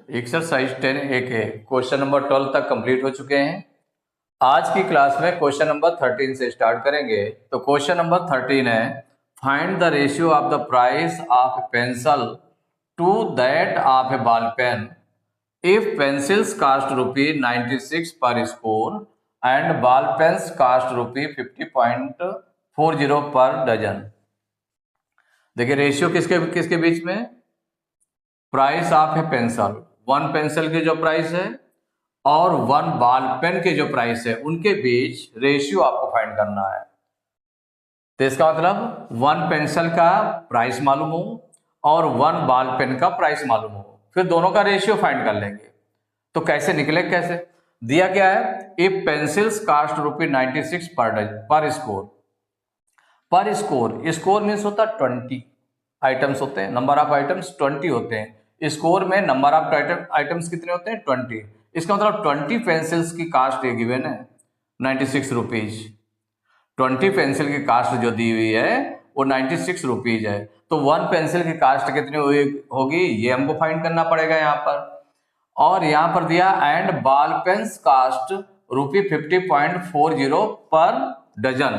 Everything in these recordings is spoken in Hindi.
एक्सरसाइज 10A के क्वेश्चन नंबर 12 तक कंप्लीट हो चुके हैं। आज की क्लास में क्वेश्चन नंबर 13 से स्टार्ट करेंगे। तो क्वेश्चन नंबर 13 है, find the ratio of the price of a pencil to that of a ball pen if pencils cost ₹96 per score and ball pens cost ₹50.40 per dozen. देखिए रेशियो किसके किसके बीच में, price of a pencil, one pencil की जो प्राइस है और वन बॉल पेन के जो प्राइस है उनके बीच रेशियो आपको फाइंड करना है। तो इसका मतलब वन पेंसिल का प्राइस मालूम हो और वन बॉल पेन का प्राइस मालूम हो, फिर दोनों का रेशियो फाइंड कर लेंगे। तो कैसे निकले, कैसे दिया क्या है, if pencils cost ₹96 per score. पर स्कोर, स्कोर मीन्स होता है 20 आइटम्स होते हैं, नंबर ऑफ आइटम्स 20 होते हैं। स्कोर में नंबर ऑफ आइटम्स कितने होते हैं, 20। इसका मतलब 20 पेंसिल्स की कास्ट ये गिवन है 96 रुपीज। 20 पेंसिल की कास्ट जो दी हुई है वो 96 रुपीज है। तो वन पेंसिल की कास्ट कितनी होगी ये हमको फाइंड करना पड़ेगा यहाँ पर। और यहाँ पर दिया and ball pens cost ₹50.40 per dozen.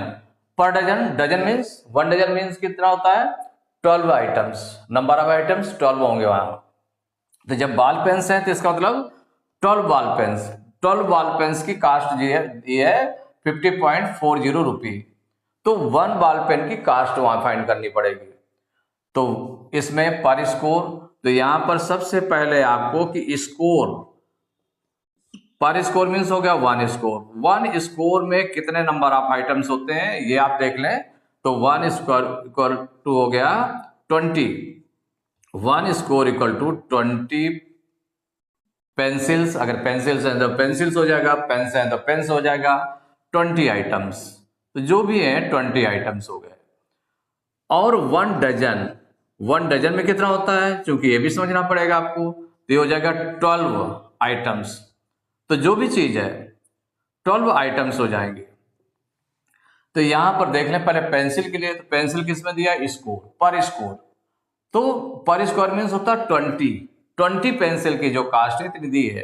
Per dozen, dozen means one dozen means कितना होता है, 12 आइटम्स, नंबर ऑफ आइटम्स 12 होंगे वहां। तो जब बॉल पेन्स है तो इसका मतलब 12 बॉल पेन्स, 12 बॉल पेन्स की कास्ट ये है 50.40 रुपी। तो वन बॉल पेन की कास्ट वहां फाइंड करनी पड़ेगी। तो इसमें पर स्कोर, तो यहां पर सबसे पहले आपको कि स्कोर, पर स्कोर मीन्स हो गया वन स्कोर। वन स्कोर में कितने नंबर ऑफ आइटम्स होते हैं ये आप देख लें। तो वन स्कोर इक्वल टू हो गया 20, one score equal to 20 pencils, अगर पेंसिल्स हैं तो पेंसिल्स हो जाएगा, पेन्स हैं तो पेन्स हो जाएगा, 20 आइटम्स। तो जो भी है 20 आइटम्स हो गए। और वन डजन, वन डजन में कितना होता है, क्योंकि ये भी समझना पड़ेगा आपको, तो ये हो जाएगा 12 आइटम्स। तो जो भी चीज है 12 आइटम्स हो जाएंगे। तो यहां पर देख लें पहले पेंसिल के लिए, तो पेंसिल किसमें दिया, स्कोर, पर स्कोर। तो पर स्क्वायर मीन्स होता है 20 पेंसिल की जो कास्ट है इतनी दी है।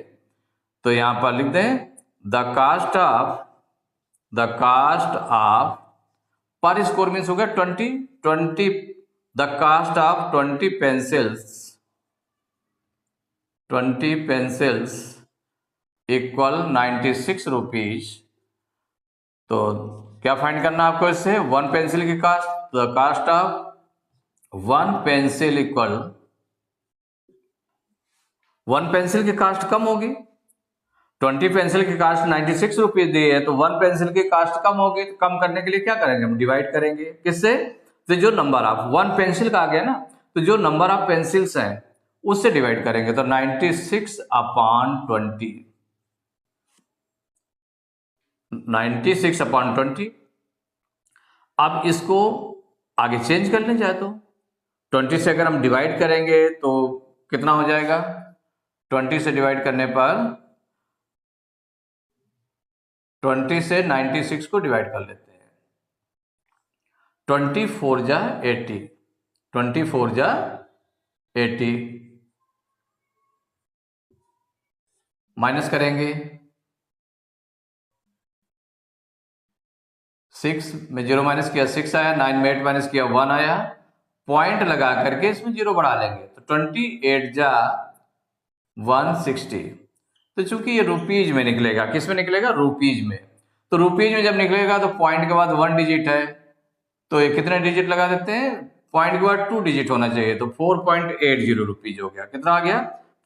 तो यहां पर लिख दें the cost of per score means हो गया 20 the cost of 20 pencils equal 96 rupees. तो क्या फाइंड करना आपको इससे, वन पेंसिल की cost, the cost of one pencil equal, one pencil की कास्ट कम होगी, 20 पेंसिल की कास्ट 96 रुपीज दी है, तो वन पेंसिल की कास्ट कम होगी। तो कम करने के लिए क्या करेंगे, हम डिवाइड करेंगे किससे, तो जो नंबर ऑफ वन पेंसिल का आ गया ना, तो जो नंबर ऑफ पेंसिल्स हैं उससे डिवाइड करेंगे। तो 96 अपॉन 20, 96 अपॉन 20। अब इसको आगे चेंज कर लें चाहे तो 20 से अगर हम डिवाइड करेंगे तो कितना हो जाएगा, 20 से डिवाइड करने पर 20 से 96 को डिवाइड कर लेते हैं, 24 जा 80, 24 जा 80 माइनस करेंगे, 6 में 0 माइनस किया 6 आया, 9 में 8 माइनस किया 1 आया, पॉइंट लगा करके इसमें 0 बढ़ा लेंगे। तो 28 जा 160। तो चूंकि ये रुपीज में निकलेगा, किस में निकलेगा, रुपीज में। तो रुपीज में जब निकलेगा तो पॉइंट के बाद 1 डिजिट है, तो ये कितने डिजिट लगा देते हैं, पॉइंट के बाद 2 डिजिट होना चाहिए। तो 4.80 रुपीज हो गया, कितना आ गया,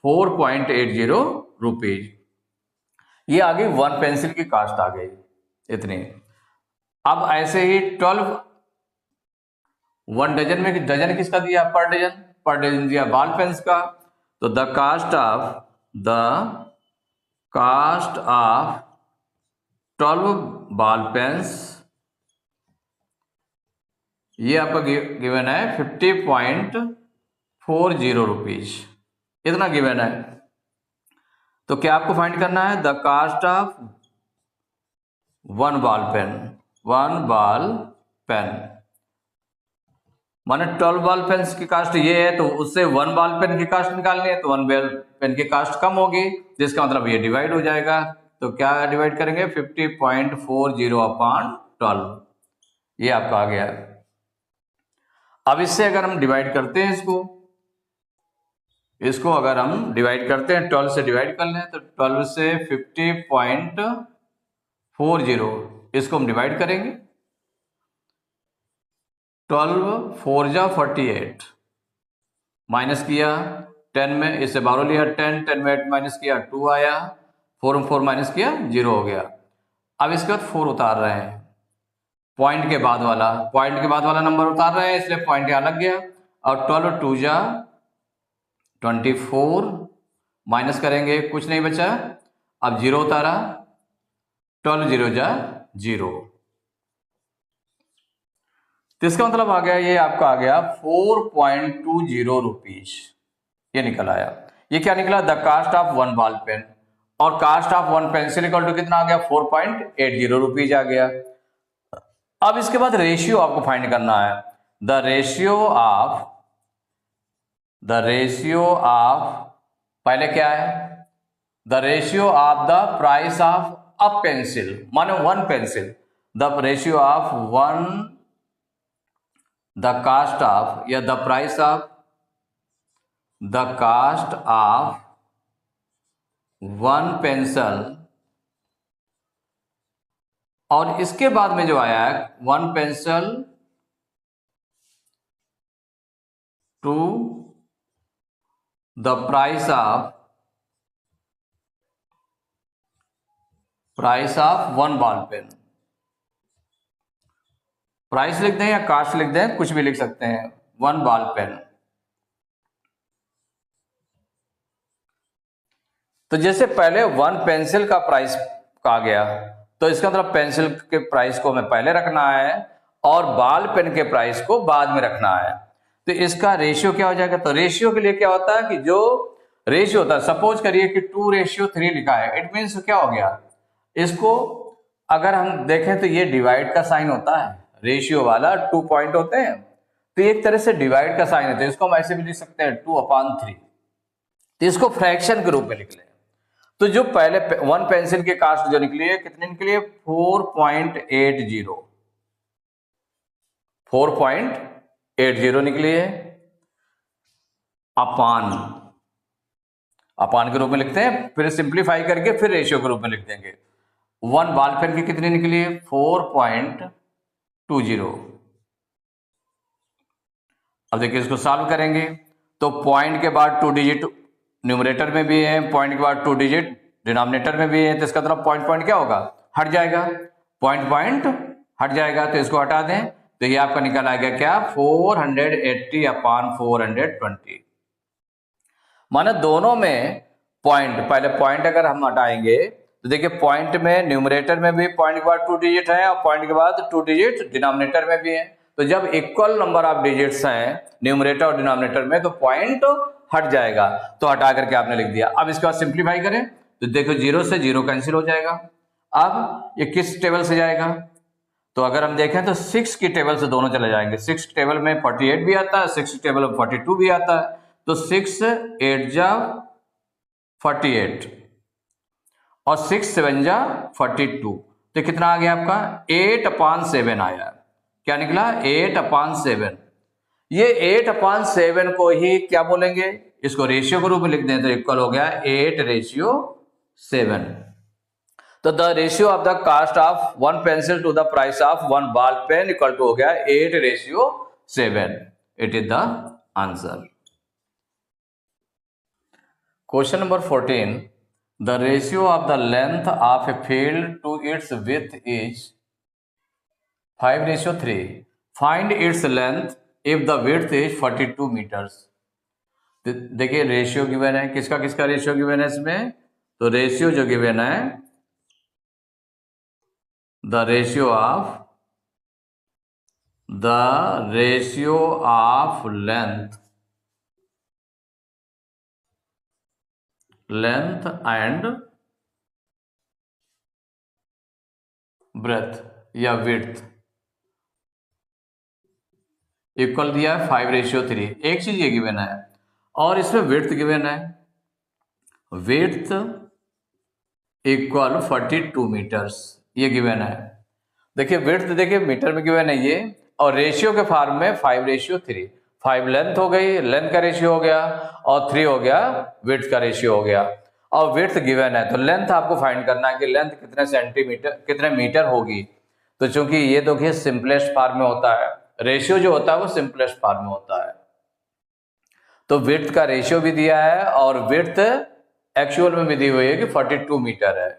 4.80 रुपीज। ये आ गई वन पेंसिल की कास्ट आ गई इतनी। अब ऐसे ही 12 वन डजन में, डजन किसका दिया, पर डजन दिया बॉल पेन्स का। तो the cost of 12 ball pens, ये आपका गिवन है 50.40 रुपीज, इतना गिवन है। तो क्या आपको फाइंड करना है, the cost of one ball pen माने 12 बॉल पेन की कास्ट ये है, तो उससे 1 बॉल पेन की कास्ट निकालनी है, तो 1 बॉल पेन की कास्ट कम होगी, जिसका मतलब ये डिवाइड हो जाएगा। तो क्या डिवाइड करेंगे, 50.40 अपॉन 12, ये आपका आ गया। अब इससे अगर हम डिवाइड करते हैं इसको अगर हम डिवाइड करते हैं, 12 से डिवाइड कर लें, तो 12 से 50.40 इसको हम डिवाइड करेंगे। 12 4 जा 48, माइनस किया 10 में, इससे 12 लिया 10 में 8 माइनस किया 2 आया, 4 में 4 माइनस किया 0 हो गया। अब इसके बाद 4 उतार रहे हैं, पॉइंट के बाद वाला नंबर उतार रहे हैं, इसलिए पॉइंट यहां लग गया। और 12 2 जा 24, माइनस करेंगे कुछ नहीं बचा, अब 0 उतारा, 12 0 जा 0, तो इसका मतलब आ गया, ये आपका आ गया 4.20 रुपीज, ये निकल आया। ये क्या निकला, the cost of 1 ball pen, और cost of 1 pencil equal to कितना आ गया, 4.80 रुपीज आ गया। अब इसके बाद रेशियो आपको फाइंड करना है, द रेशियो ऑफ पहले क्या है, the ratio of the price of a pencil, माने 1 pencil, the ratio of 1, the cost of या the price of, the cost of 1 pencil, और इसके बाद में जो आया है 1 pencil to the price of 1 ball pen, price लिख दें या कास्ट लिख दें, कुछ भी लिख सकते हैं, 1 बॉल पेन। तो जैसे पहले 1 पेंसिल का प्राइस आ गया, तो इसका मतलब पेंसिल के प्राइस को हमें पहले रखना है और बॉल पेन के प्राइस को बाद में रखना है। तो इसका रेशियो क्या हो जाएगा, तो रेशियो के लिए क्या होता है कि जो रेशियो होता है, सपोज करिए कि 2:3 लिखा है, इट मीन्स क्या हो गया, इसको अगर हम देखें तो ये डिवाइड का साइन होता है, रेशियो वाला 2 पॉइंट होते हैं, तो एक तरह से डिवाइड का साइन होता है, इसको हम ऐसे भी लिख सकते हैं 2/3, तो इसको फ्रैक्शन के रूप में लिख लें। तो जो पहले 1 पेंसिल की कास्ट जो निकली है, कितनी निकली है, 4.80 निकली है, अपान के रूप में लिखते हैं, फिर सिंप्लीफाई करके फिर रेशियो के रूप में लिख देंगे। 1 बॉल पेन की कितनी निकली है, 4.20। अब देखिए इसको सॉल्व करेंगे, तो पॉइंट के बाद 2 डिजिट न्यूमरेटर में भी है, पॉइंट के बाद 2 डिजिट डिनोमिनेटर में भी है, तो इसका मतलब पॉइंट क्या होगा, हट जाएगा, पॉइंट हट जाएगा, तो इसको हटा दें, तो ये आपका निकल आएगा क्या, 480/420। माना दोनों में पॉइंट, पहले पॉइंट अगर हम हटाएंगे तो देखिए पॉइंट में न्यूमरेटर में भी पॉइंट के बाद 2 डिजिट है, और पॉइंट के बाद 2 डिजिट डिनोमिनेटर में भी है, तो जब इक्वल नंबर ऑफ डिजिट्स हैं न्यूमरेटर और डिनोमिनेटर में, तो पॉइंट हट जाएगा, तो हटा करके आपने लिख दिया। अब इसके बाद सिंप्लीफाई करें तो देखो 0 से 0 कैंसिल हो जाएगा। अब ये किस टेबल से जाएगा, तो अगर हम देखें तो 6 की टेबल से दोनों चले जाएंगे, 6 टेबल में 48 भी आता है, 6 टेबल में 42 भी आता है, तो 6 8 जा 48 और 6 7 जा 42, तो कितना आ गया आपका, 8/7 आया। क्या निकला, 8/7। ये 8/7 को ही क्या बोलेंगे, इसको रेशियो के रूप में लिख दें तो इक्वल हो गया 8:7। तो the ratio of the cost of 1 pencil to the price of 1 ball pen equal to हो गया 8:7। It is the answer. Question number 14, the ratio of the length of a field to its width is 5:3. Find its length if the width is 42 meters. देखिए रेशियो गिवन है, किसका किसका रेशियो गिवन है इसमें, तो रेशियो जो गिवन है, the ratio of length and breadth या विड्थ, इक्वल दिया है 5:3। एक चीज ये गिवन है, और इसमें विड्थ गिवन है, विड्थ इक्वल 42 मीटर्स, ये गिवन है। देखिए विड्थ देखिए मीटर में गिवन है ये, और रेशियो के फॉर्म में 5:3। 5 लेंथ हो गई, लेंथ का रेशियो हो गया, और 3 हो गया विड्थ का रेशियो हो गया। और विड्थ गिवन है तो लेंथ आपको फाइंड करना है कि लेंथ कितने सेंटीमीटर कितने मीटर होगी। तो चूंकि ये देखिए सिंपलेस्ट फॉर्म में होता है, रेशियो जो होता है वो सिंपलेस्ट फॉर्म में होता है, तो विड्थ का रेशियो भी दिया है और विड्थ एक्चुअल में भी दी हुई है कि 42 मीटर है।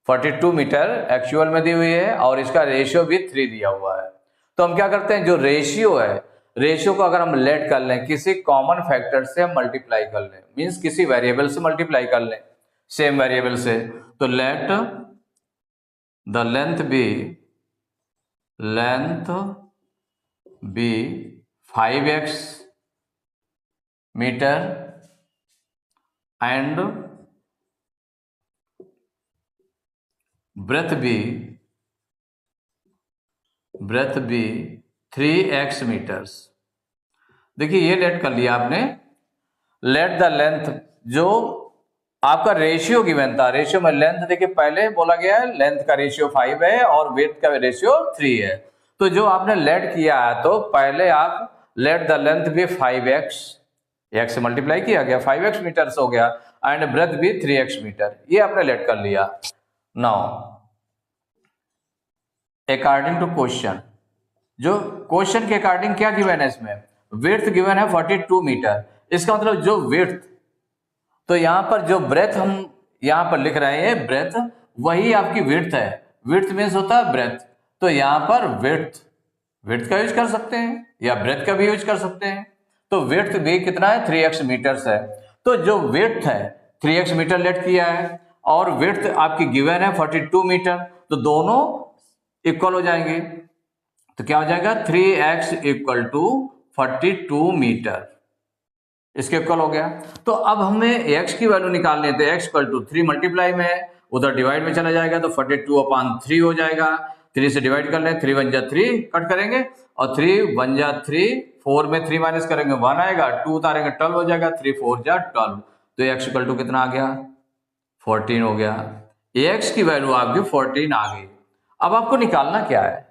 42 मीटर एक्चुअल में दी हुई है और इसका रेशियो भी 3 दिया हुआ है। तो हम क्या करते हैं, जो रेशियो है, रेशियो को अगर हम लेट कर लें, किसी कॉमन फैक्टर से हम मल्टीप्लाई कर लें, मींस किसी वेरिएबल से मल्टीप्लाई कर लें, सेम वेरिएबल से, तो let the length be 5x metre and breadth be 3x metres. देखिए ये लेट कर लिया आपने। लेट द लेंथ, जो आपका रेशियो गिवन था, रेशियो में लेंथ देखिए पहले बोला गया है लेंथ का रेशियो 5 है और विड्थ का रेशियो 3 है। तो जो आपने लेट किया है तो पहले आप लेट द लेंथ भी 5x, x से मल्टीप्लाई किया गया 5x मीटर्स हो गया, एंड ब्रेथ भी 3x मीटर, ये आपने लेट कर लिया। नाउ अकॉर्डिंग टू क्वेश्चन, जो क्वेश्चन के अकॉर्डिंग क्या गिवन है, इसमें विड्थ गिवन है 42 मीटर। इसका मतलब जो विड्थ, तो यहां पर जो ब्रेथ हम यहां पर लिख रहे हैं ब्रेथ, वही आपकी विड्थ है। विड्थ मीन्स होता है ब्रेथ, तो यहां पर विड्थ का यूज कर सकते हैं या ब्रेथ का भी यूज कर सकते हैं। तो विड्थ भी कितना है, 3x मीटर्स है। तो जो विड्थ है 3x मीटर लेट किया है और विड्थ आपकी गिवन है 42 मीटर, तो दोनों इक्वल हो जाएंगे। तो क्या हो जाएगा, 3x इक्वल टू 42 मीटर, इसके इक्वल हो गया। तो अब हमें x की वैल्यू निकालनी है, तो x इक्वल टू 3 मल्टीप्लाई में है, उधर डिवाइड में चला जाएगा तो 42/3 हो जाएगा। 3 से डिवाइड कर लें, 3 1 जा 3 कट करेंगे, और 3 1 जा 3, 4 में 3 माइनस करेंगे 1 आएगा, 2 उतारेंगे 12 हो जाएगा, 3 4 जा 12। तो x इक्वल टू कितना आ गया, 14 हो गया। x की वैल्यू आपकी 14 आ गई। अब आपको निकालना क्या है,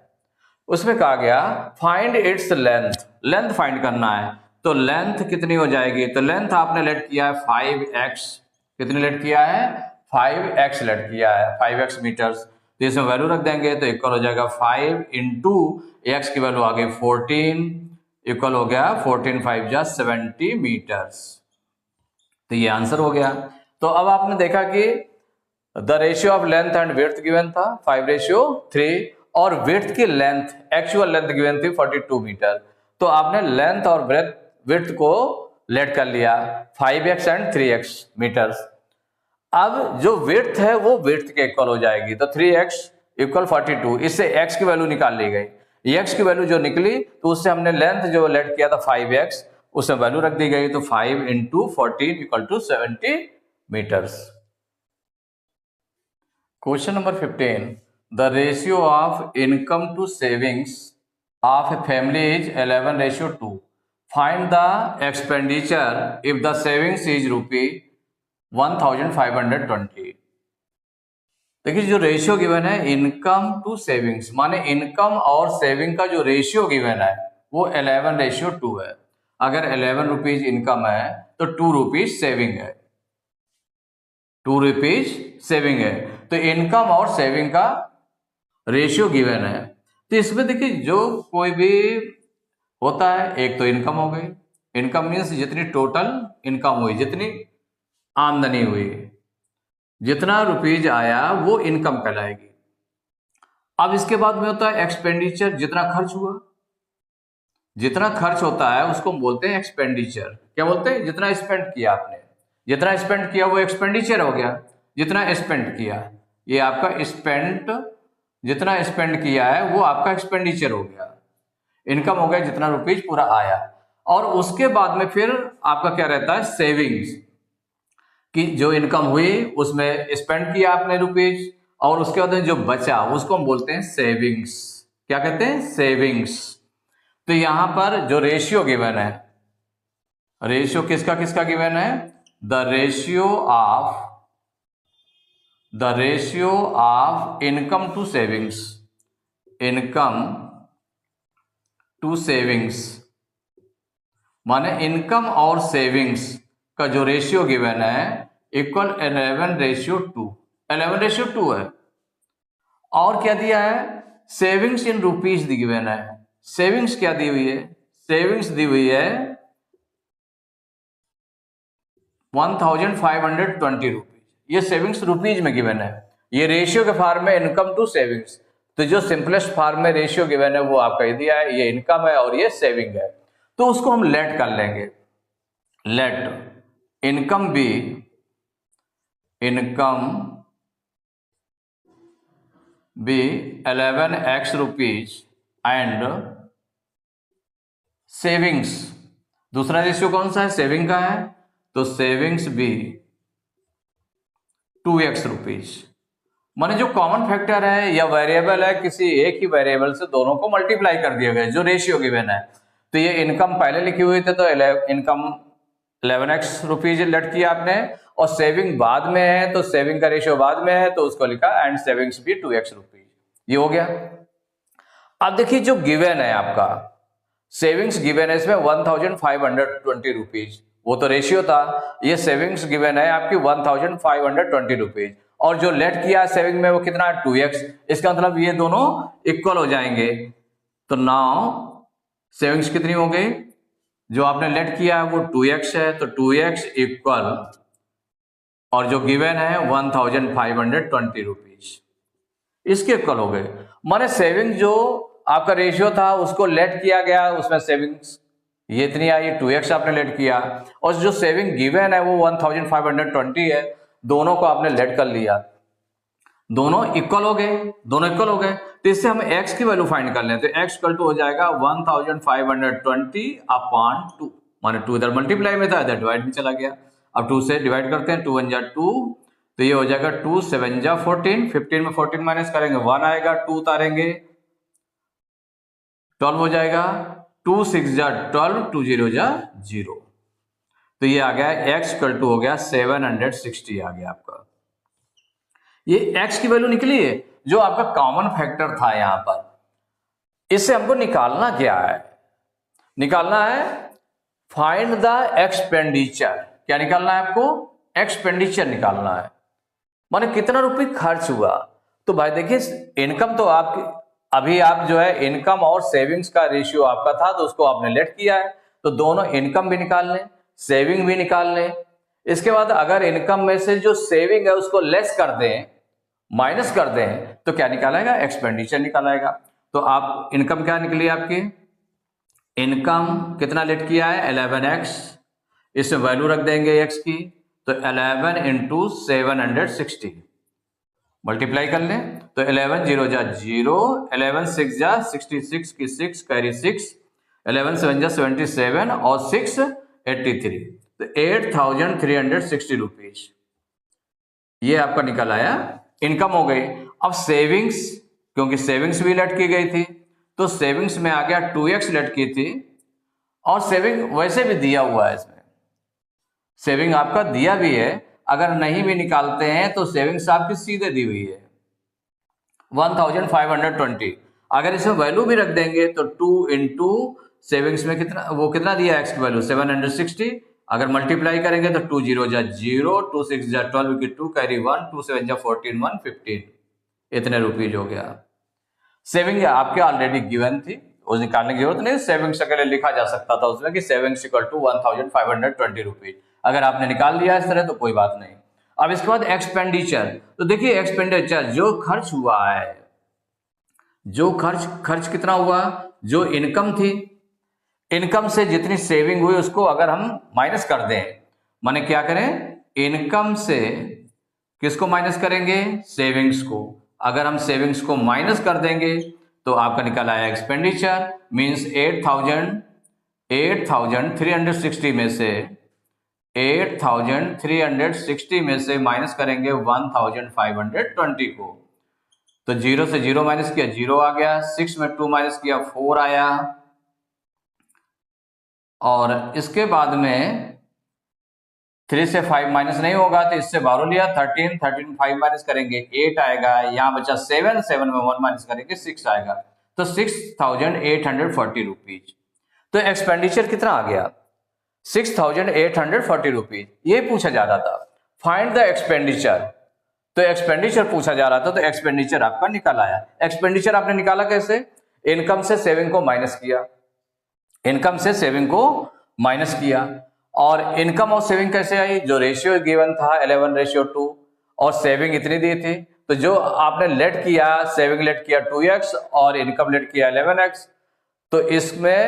उसमें कहा गया find its length, length find करना है। तो लेंथ कितनी हो जाएगी, तो लेंथ आपने लेट किया है 5x, कितनी लेट किया है, 5x लेट किया है, 5x मीटर्स। तो इसमें वैल्यू रख देंगे तो इक्वल हो जाएगा 5 इंटू x की वैल्यू आ गई 14, इक्वल हो गया 14 5 जा 70 मीटर्स। तो ये आंसर हो गया। तो अब आपने देखा कि the ratio of length and width given था 5:3, और विड्थ की लेंथ, एक्चुअल लेंथ गिवन थी 42 मीटर। तो आपने लेंथ और विड्थ को लेट कर लिया 5x एंड 3x मीटर्स। अब जो विड्थ है वो विड्थ के इक्वल हो जाएगी, तो 3x इक्वल 42, इससे x की वैल्यू निकाल ली गई। x की वैल्यू जो निकली तो उससे हमने लेंथ जो लेट किया था 5x, उसमें वैल्यू रख दी गई, तो 5 into 14 equal to 70 metres. Question number 15, the ratio of income to savings of a family is 11:2. Find the expenditure if the savings is rupee 1520. देखिए जो रेशियो गिवन है इनकम टू सेविंग्स, माने इनकम और सेविंग का जो रेशियो गिवन है वो 11:2 है। अगर 11 रुपीज इनकम है तो 2 रुपीज सेविंग है, 2 रुपीज सेविंग है। तो इनकम और सेविंग का रेशियो गिवन है। तो इसमें देखिए जो कोई भी होता है, एक तो इनकम हो गई, इनकम मीन्स जितनी टोटल इनकम हुई, जितनी आमदनी हुई, जितना रुपीज आया वो इनकम कहलाएगी। अब इसके बाद में होता है एक्सपेंडिचर, जितना खर्च हुआ, जितना खर्च होता है उसको हम बोलते हैं एक्सपेंडिचर। क्या बोलते हैं, जितना स्पेंड किया आपने, जितना स्पेंड किया वो एक्सपेंडिचर हो गया। जितना स्पेंड किया, ये आपका स्पेंड, जितना स्पेंड किया है वो आपका एक्सपेंडिचर हो गया। इनकम हो गया जितना रुपीज पूरा आया। और उसके बाद में फिर आपका क्या रहता है, सेविंग्स, कि जो इनकम हुई उसमें स्पेंड किया आपने रुपीज, और उसके बाद जो बचा उसको हम बोलते हैं सेविंग्स। क्या कहते हैं, सेविंग्स। तो यहां पर जो रेशियो गिवन है, रेशियो किसका किसका गिवन है, the ratio of income to savings, income to savings माने इनकम और सेविंग्स का जो रेशियो गिवन है इक्वल 11:2, 11:2 है। और क्या दिया है, सेविंग्स इन रुपीज गिवन है। सेविंग्स क्या दी हुई है, सेविंग्स दी हुई है 1520 रुपीज, ये सेविंग्स रुपीज में गिवन है। ये रेशियो के फॉर्म में इनकम टू सेविंग्स, तो जो सिंपलेस्ट फॉर्म में रेशियो गिवन है वो आपका ये दिया है, ये इनकम है और ये सेविंग है। तो उसको हम लेट कर लेंगे, let income be 11x rupees and savings, दूसरा रेशियो कौन सा है, सेविंग का है, तो सेविंग्स भी 2x रुपीज। माने जो कॉमन फैक्टर है या वेरिएबल है, किसी एक ही वेरिएबल से दोनों को मल्टीप्लाई कर दिया गया जो रेशियो गिवन है। तो ये इनकम पहले लिखी हुई थी तो इनकम 11x रुपीज लेट किया आपने, और सेविंग बाद में है तो सेविंग का रेशियो बाद में है तो उसको लिखा एंड सेविंग्स भी 2x रुपीज, ये हो गया। अब देखिए जो गिवन है आपका सेविंग्स गिवन है इसमें 1520 रुपीज, वो तो रेशियो था, ये सेविंग्स गिवन है आपकी 1520 रुपीज, और जो लेट किया सेविंग में वो कितना है 2x, इसका मतलब ये दोनों इक्वल हो जाएंगे। तो नाउ सेविंग्स कितनी हो गई, जो आपने लेट किया है वो 2x है, तो 2x इक्वल और जो गिवन है 1520 रुपीज, इसके इक्वल हो गए। माने सेविंग जो आपका रेशियो था उसको लेट किया गया, उसमें सेविंग्स ये इतनी आई, 2x आपने लेट किया, और जो सेविंग गिवन है वो 1520 है, दोनों को आपने लेट कर लिया, दोनों इक्वल हो गए, दोनों इक्वल हो गए। तो इससे हम x की वैल्यू फाइंड कर लें, तो x इक्वल टू हो जाएगा 1520 अपॉन 2, माने 2 इधर मल्टीप्लाई में था इधर डिवाइड में चला गया, अब 2 से डिवाइड करते हैं, 2 1 जा 2, तो ये हो जाएगा 2 7 जा 14, 15 में 14 माइनस करेंगे 1 आएगा, 2 उतारेंगे 12 हो जाएगा, 2 6 जा 12, 2 0 जा 0, तो ये आ गया x इक्वल टू हो गया 760 आ गया आपका। ये x की वैल्यू निकली है जो आपका कॉमन फैक्टर था यहां पर। इससे हमको निकालना क्या है, निकालना है फाइंड द एक्सपेंडिचर। क्या निकालना है आपको, एक्सपेंडिचर निकालना है, माने कितना रुपये खर्च हुआ। तो भाई देखिए इनकम तो आपकी अभी आप जो है इनकम और सेविंग्स का रेशियो आपका था तो उसको आपने लेट किया है, तो दोनों इनकम भी निकाल लें सेविंग भी निकाल लें। इसके बाद अगर इनकम में से जो सेविंग है उसको लेस कर दें, माइनस कर दें, तो क्या निकालेगा, एक्सपेंडिचर निकालेगा। तो आप इनकम क्या निकली आपकी, इनकम कितना लेट किया है 11x, इसमें वैल्यू रख देंगे x की, तो 11 इंटू 760 मल्टीप्लाई कर लें, तो 11 0 जा 0, 11 6 जा 66 की 6 कैरी 6, 11 7 जा 77 और 6 83, तो 8360 रुपीज ये आपका निकल आया, इनकम हो गई। अब सेविंग्स, क्योंकि सेविंग्स भी लेट की गई थी तो सेविंग्स में आ गया 2x लेट की थी, और सेविंग वैसे भी दिया हुआ है, इसमें सेविंग आपका दिया भी है, अगर नहीं भी निकालते हैं तो सेविंग्स आपकी सीधे दी हुई है 1520। अगर इसमें वैल्यू भी रख देंगे तो 2 इंटू सेविंग्स में कितना, वो कितना दिया एक्स की वैल्यू 760, अगर मल्टीप्लाई करेंगे तो 2 0 जा 0, 2 6 जा 12 की 2 कैरी 1, 2 7 जा 14, 1 15, इतने रुपीज हो गया। सेविंग आपके ऑलरेडी गिवन थी, उस निकालने की जरूरत नहीं, सेविंग्स के लिए लिखा जा सकता था उसमें कि सेविंग्स इक्वल टू 1520 रुपीज, अगर आपने निकाल लिया इस तरह तो कोई बात नहीं। अब इसके बाद एक्सपेंडिचर, तो देखिए एक्सपेंडिचर जो खर्च हुआ है, जो खर्च कितना हुआ, जो इनकम थी, इनकम से जितनी सेविंग हुई उसको अगर हम माइनस कर दें, माने क्या करें, इनकम से किसको माइनस करेंगे, सेविंग्स को। अगर हम सेविंग्स को माइनस कर देंगे तो आपका निकल आया एक्सपेंडिचर, मींस 8360 में से 8360 में से माइनस करेंगे 1520 को, तो 0 से 0 माइनस किया 0 आ गया, 6 में 2 माइनस किया 4 आया, और इसके बाद में 3 से 5 माइनस नहीं होगा तो इससे 12 लिया, 13 5 माइनस करेंगे 8 आएगा, यहाँ बचा 7 में 1 माइनस करेंगे 6 आएगा, तो 6,840 रुपीज। तो एक्सपेंडिचर कितना आ गया 6,840 रुपीज। ये पूछा जा रहा था फाइंड द एक्सपेंडिचर, तो एक्सपेंडिचर पूछा जा रहा था, तो एक्सपेंडिचर आपका निकल आया। एक्सपेंडिचर आपने निकाला कैसे, इनकम से सेविंग को माइनस किया, इनकम से सेविंग को माइनस किया। और इनकम और सेविंग कैसे आई, जो रेशियो गिवन था 11:2 और सेविंग इतनी दी थी, तो जो आपने लेट किया सेविंग लेट किया 2x और इनकम लेट किया 11x, तो इसमें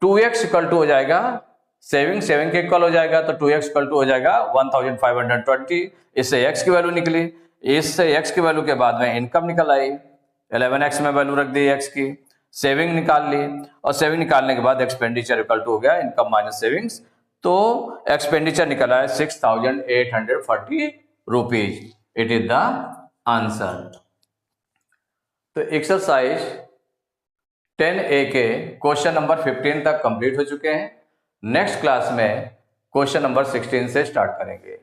2x इक्वल टू हो जाएगा सेविंग के इक्वल हो जाएगा, तो 2x इक्वल टू हो जाएगा 1520। इससे x की वैल्यू निकली, इससे x की वैल्यू के बाद में इनकम निकल आई, 11x में वैल्यू रख दी x की, सेविंग निकाल ली, और सेविंग निकालने के बाद एक्सपेंडिचर इक्वल टू हो गया इनकम माइनस सेविंग्स, तो एक्सपेंडिचर निकला है 6,840 rupees. It is the answer. तो एक्सरसाइज 10A के क्वेश्चन नंबर 15 तक कंप्लीट हो चुके हैं। नेक्स्ट क्लास में क्वेश्चन नंबर 16 से स्टार्ट करेंगे।